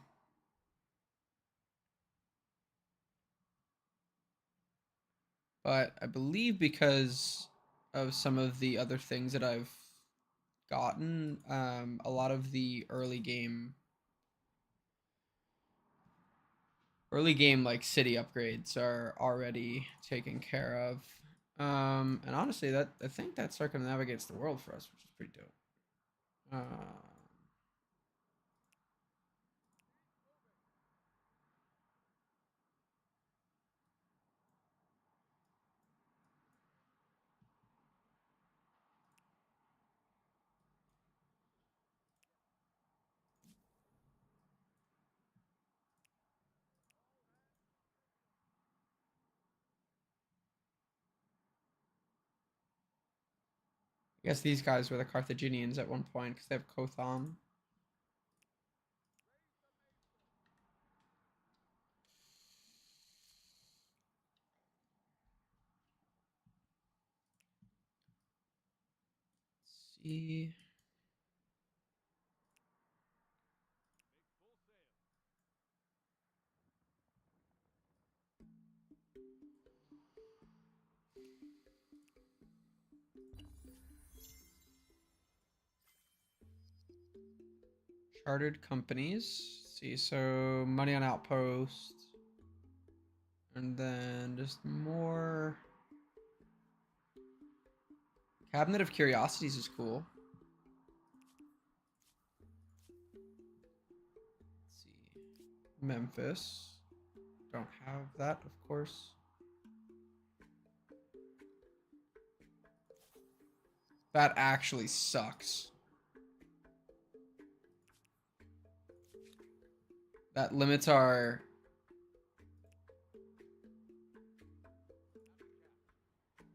But I believe because of some of the other things that I've gotten, a lot of the early game like city upgrades are already taken care of. And honestly, that I think that circumnavigates the world for us, which is pretty dope. I guess these guys were the Carthaginians at one point because they have Kotham. Let's see. Chartered companies. Let's see, so money on outposts. And then just more. Cabinet of Curiosities is cool. Let's see. Memphis. Don't have that, of course. That actually sucks. That limits our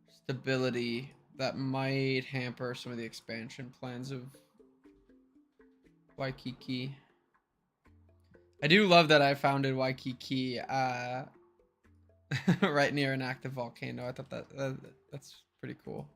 stability. That might hamper some of the expansion plans of Waikiki. I do love that I founded Waikiki right near an active volcano. I thought that's pretty cool.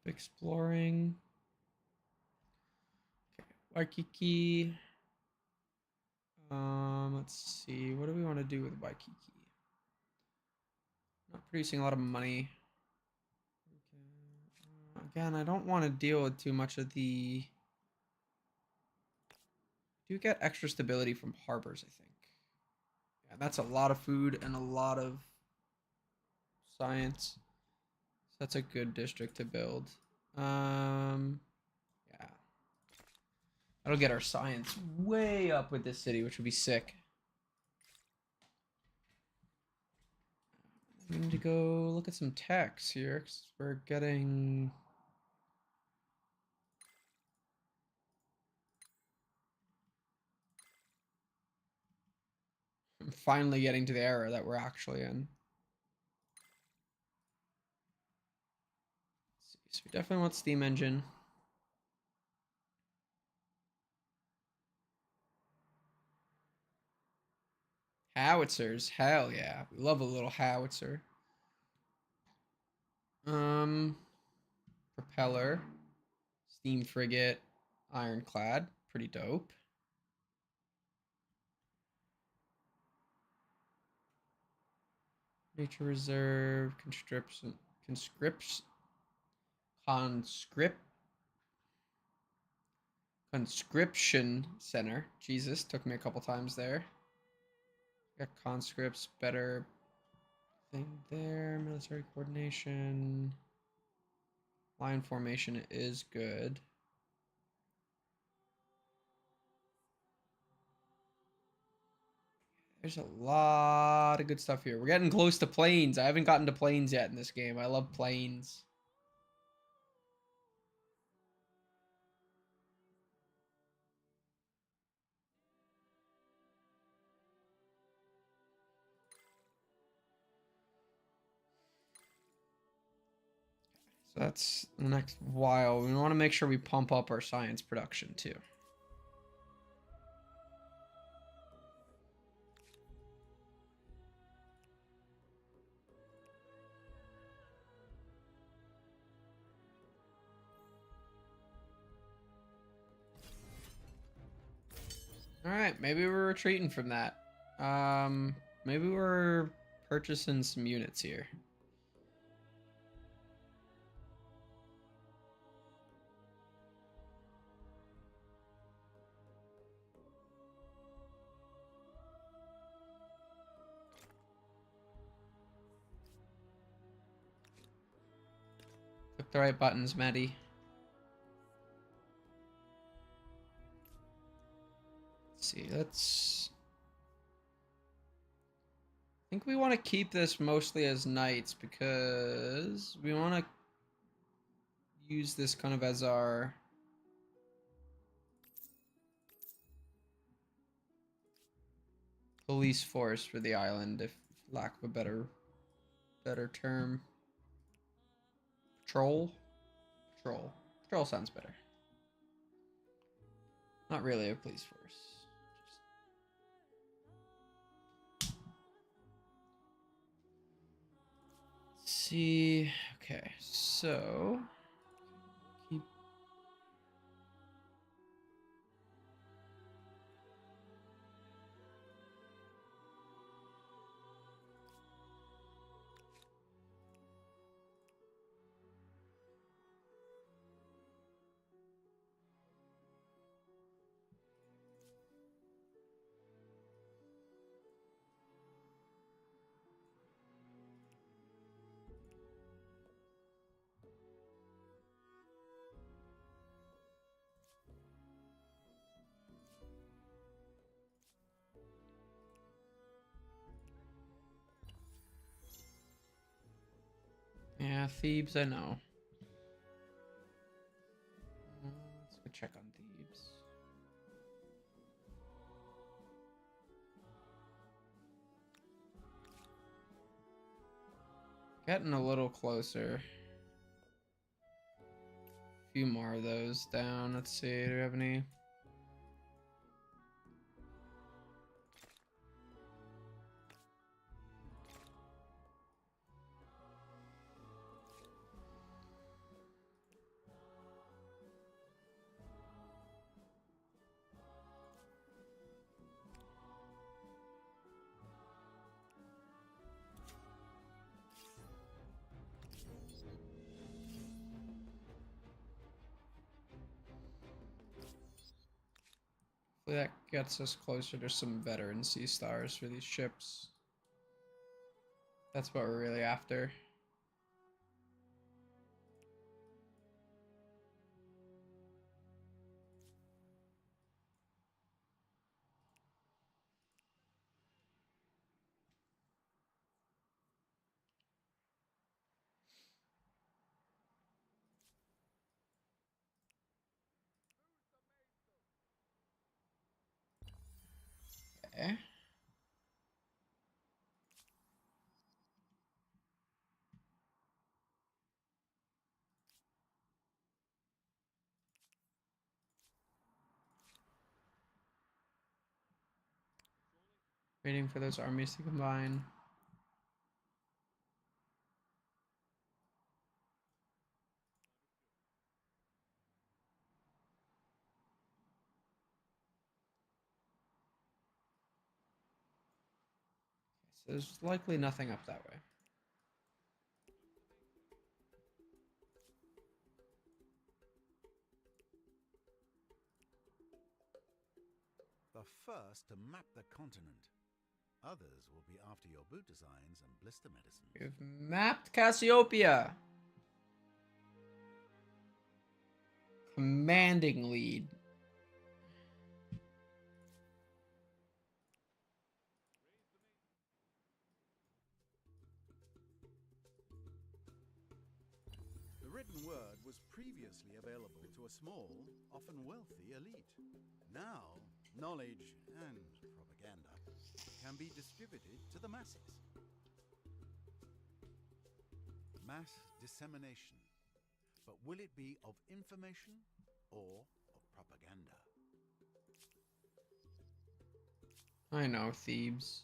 Keep exploring. Okay, Waikiki. Let's see. What do we want to do with Waikiki? Not producing a lot of money. Okay. Again, I don't want to deal with too much of the. Do get extra stability from harbors, I think. Yeah, that's a lot of food and a lot of science. So that's a good district to build. Yeah. That'll get our science way up with this city, which would be sick. We need to go look at some techs here, 'cause we're getting. I'm finally getting to the era that we're actually in. So we definitely want steam engine. Howitzers, hell yeah. We love a little howitzer. Um, Propeller, steam frigate, ironclad, pretty dope. Nature reserve, conscript, conscription center. Jesus, took me a couple times there. Got conscripts, better thing there. Military coordination. Line formation is good. There's a lot of good stuff here. We're getting close to planes. I haven't gotten to planes yet in this game. I love planes. So that's the next while. We want to make sure we pump up our science production too. All right, maybe we're retreating from that. Maybe we're purchasing some units here. Click the right buttons, Maddie. Let's see, let's... I think we want to keep this mostly as knights because we want to use this kind of as our police force for the island, if lack of a better term. Patrol? Patrol sounds better. Not really a police force. Let's see. Okay, so keep. Yeah, Thebes, I know. Let's go check on Thebes. Getting a little closer. A few more of those down. Let's see, do we have any? That gets us closer to some veteran sea stars for these ships. That's what we're really after. Okay. Waiting for those armies to combine. So there's likely nothing up that way. The first to map the continent. Others will be after your boot designs and blister medicines. We've mapped Cassiopeia. Commanding lead. The written word was previously available to a small, often wealthy elite. Now, knowledge and propaganda can be distributed to the masses. Mass dissemination. But will it be of information or of propaganda? I know, Thebes.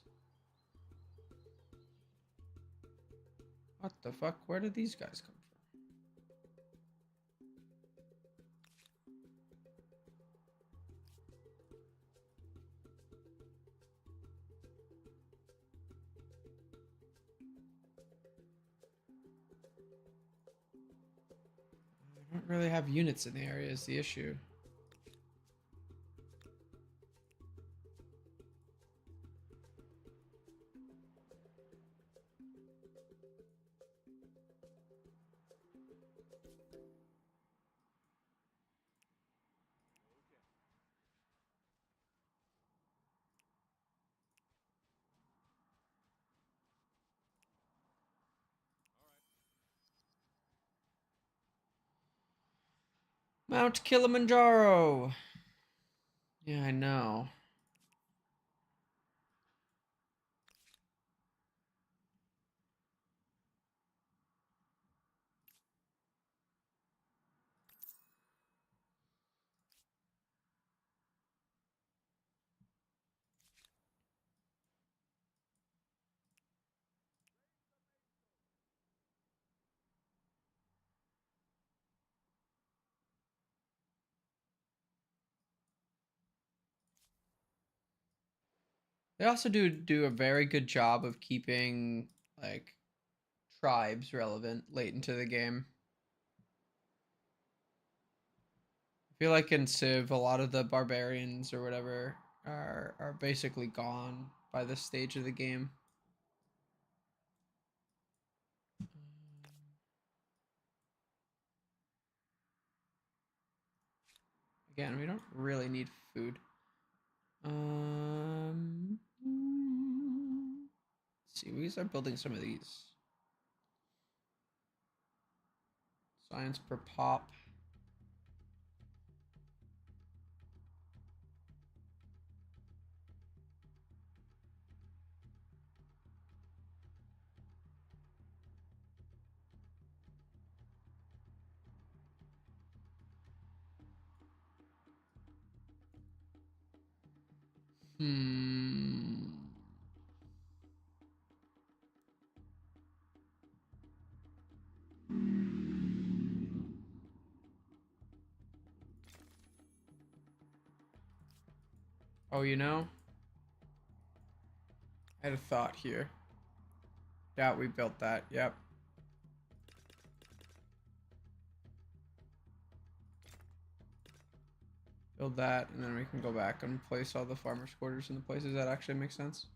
What the fuck? Where did these guys come from? I don't really have units in the area is the issue. Mount Kilimanjaro. Yeah, I know. They also do a very good job of keeping like tribes relevant late into the game. I feel like in Civ, a lot of the barbarians or whatever are basically gone by this stage of the game. Again, we don't really need food. Let's see, we can start building some of these. Science per pop. Hmm. Oh, you know, I had a thought here. Yeah, we built that. Yep. Build that, and then we can go back and place all the farmers' quarters in the places that actually make sense.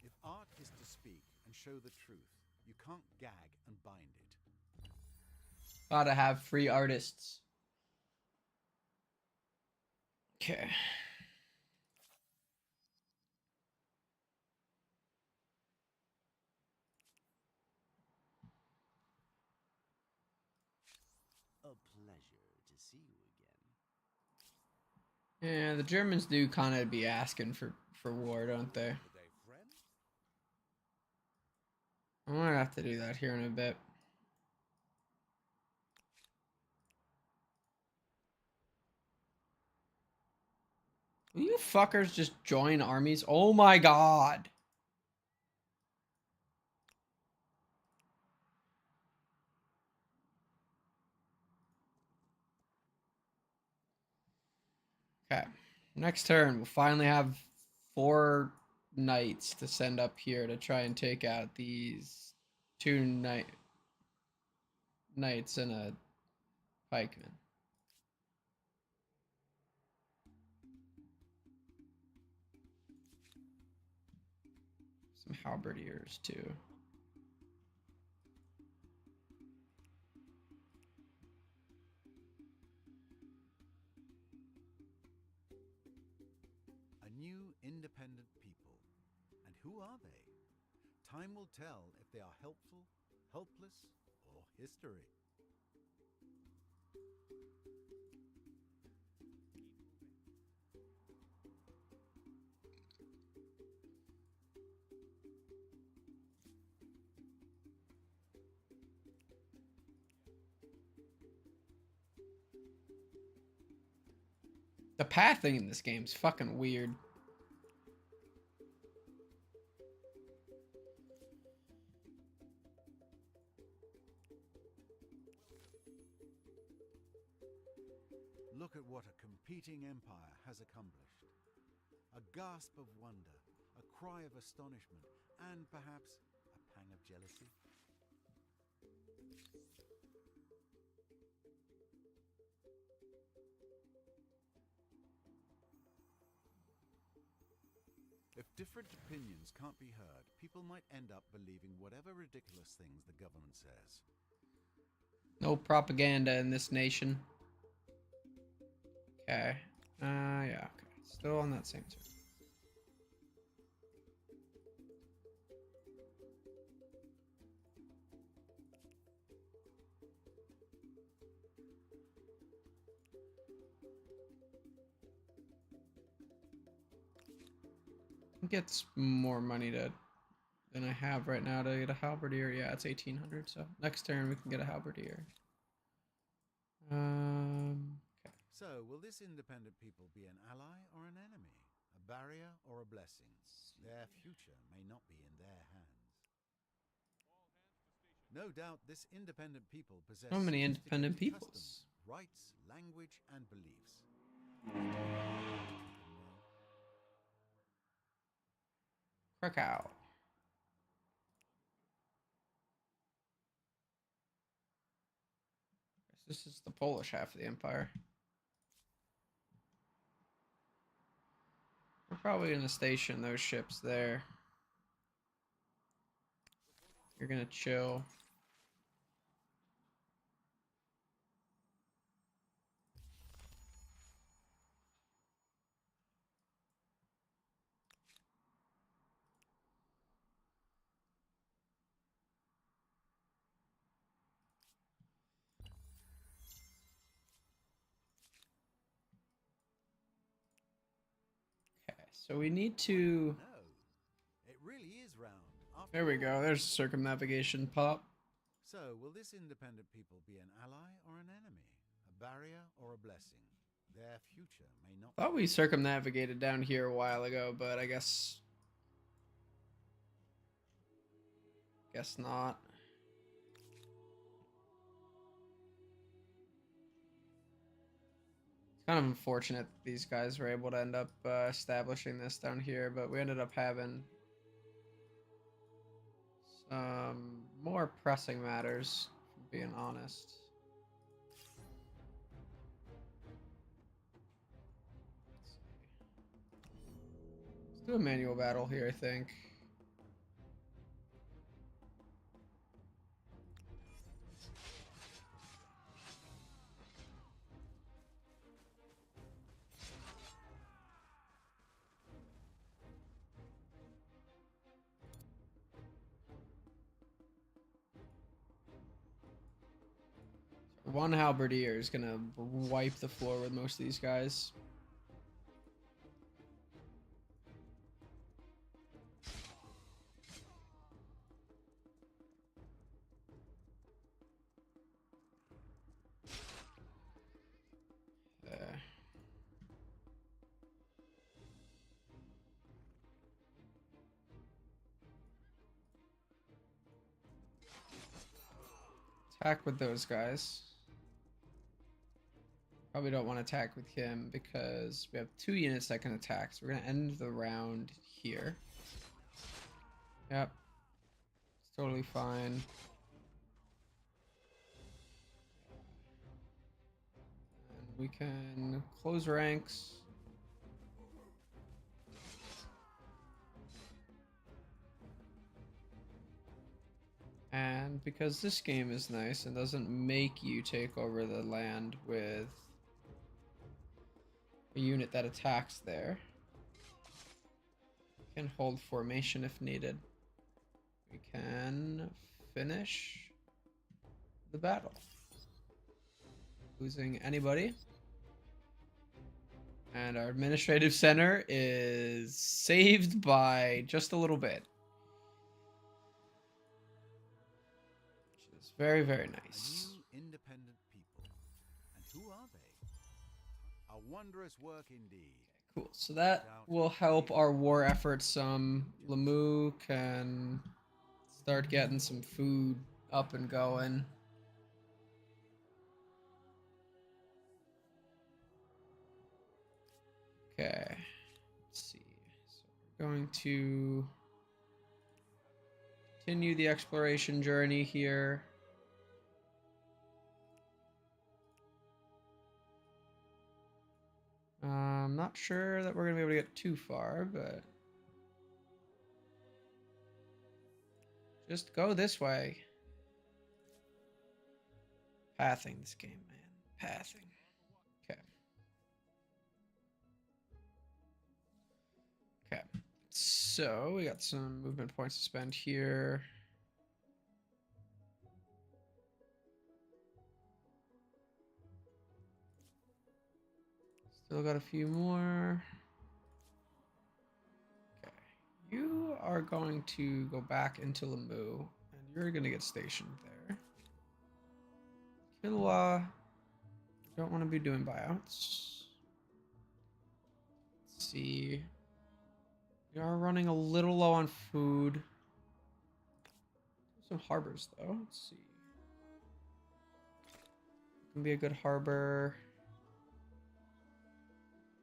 If art is to speak and show the truth, you can't gag and bind it. Gotta have free artists. Okay. A pleasure to see you again. Yeah, the Germans do kind of be asking for war, don't they? Good day, friend. I'm gonna have to do that here in a bit. Will you fuckers just join armies? Oh my god. Okay. Next turn, we'll finally have 4 knights to send up here to try and take out these 2 knights and a pikeman. Some halberdiers too. A new independent people. And who are they? Time will tell if they are helpful, helpless, or history. The pathing in this game is fucking weird. Look at what a competing empire has accomplished. A gasp of wonder, a cry of astonishment, and perhaps a pang of jealousy. If different opinions can't be heard, people might end up believing whatever ridiculous things the government says. No propaganda in this nation. Okay. Yeah, okay. Still on that same turn. Gets more money than I have right now to get a halberdier. Yeah, it's 1800. So next turn we can get a halberdier. Okay. So, will this independent people be an ally or an enemy? A barrier or a blessing? Their future may not be in their hands. No doubt this independent people possess So many independent sophisticated peoples. customs, rights, language, and beliefs. Krakow. This is the Polish half of the empire. We're probably going to station those ships there. You're going to chill. Okay, so we need to... No, it really is round. There we go. There's a circumnavigation pop. So, will this independent people be an ally or an enemy? A barrier or a blessing? Their future may not. Thought we circumnavigated down here a while ago, but I guess not. It's kind of unfortunate that these guys were able to end up establishing this down here, but we ended up having some more pressing matters, if I'm being honest. Let's do a manual battle here, I think. One halberdier is gonna wipe the floor with most of these guys. Attack with those guys. Probably don't want to attack with him because we have 2 units that can attack. So we're going to end the round here. Yep. It's totally fine. And we can close ranks. And because this game is nice and doesn't make you take over the land with a unit that attacks there, we can hold formation if needed. We can finish the battle. Losing anybody. And our administrative center is saved by just a little bit. Very, very nice. A new independent people. And who are they? A wondrous work indeed. Okay, cool. So that will help our war efforts some. Lemieux can start getting some food up and going. Okay. Let's see. So we're going to continue the exploration journey here. I'm not sure that we're going to be able to get too far, but just go this way. Pathing this game, man. Pathing. Okay. Okay. So we got some movement points to spend here. Still got a few more. Okay. You are going to go back into Lamu, and you're going to get stationed there. Killua, don't want to be doing buyouts. Let's see. We are running a little low on food. Some harbors, though. Let's see. Can be a good harbor.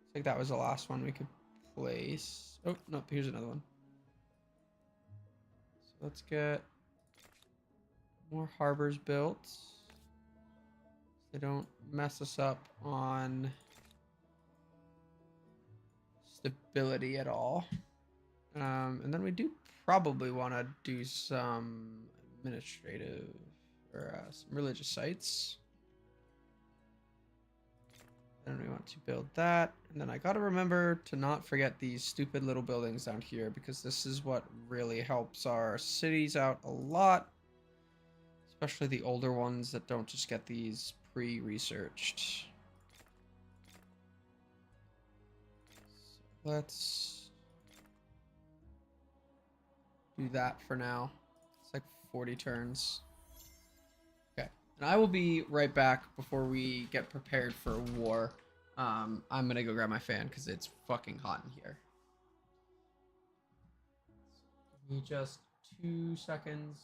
I think that was the last one we could place. Oh, no, here's another one. So let's get more harbors built. So they don't mess us up on stability at all. And then we do probably want to do some administrative or some religious sites. Then we want to build that. And then I got to remember to not forget these stupid little buildings down here, because this is what really helps our cities out a lot. Especially the older ones that don't just get these pre-researched. So let's do that for now. It's like 40 turns. Okay. And I will be right back before we get prepared for war. I'm going to go grab my fan because it's fucking hot in here. Give me just 2 seconds.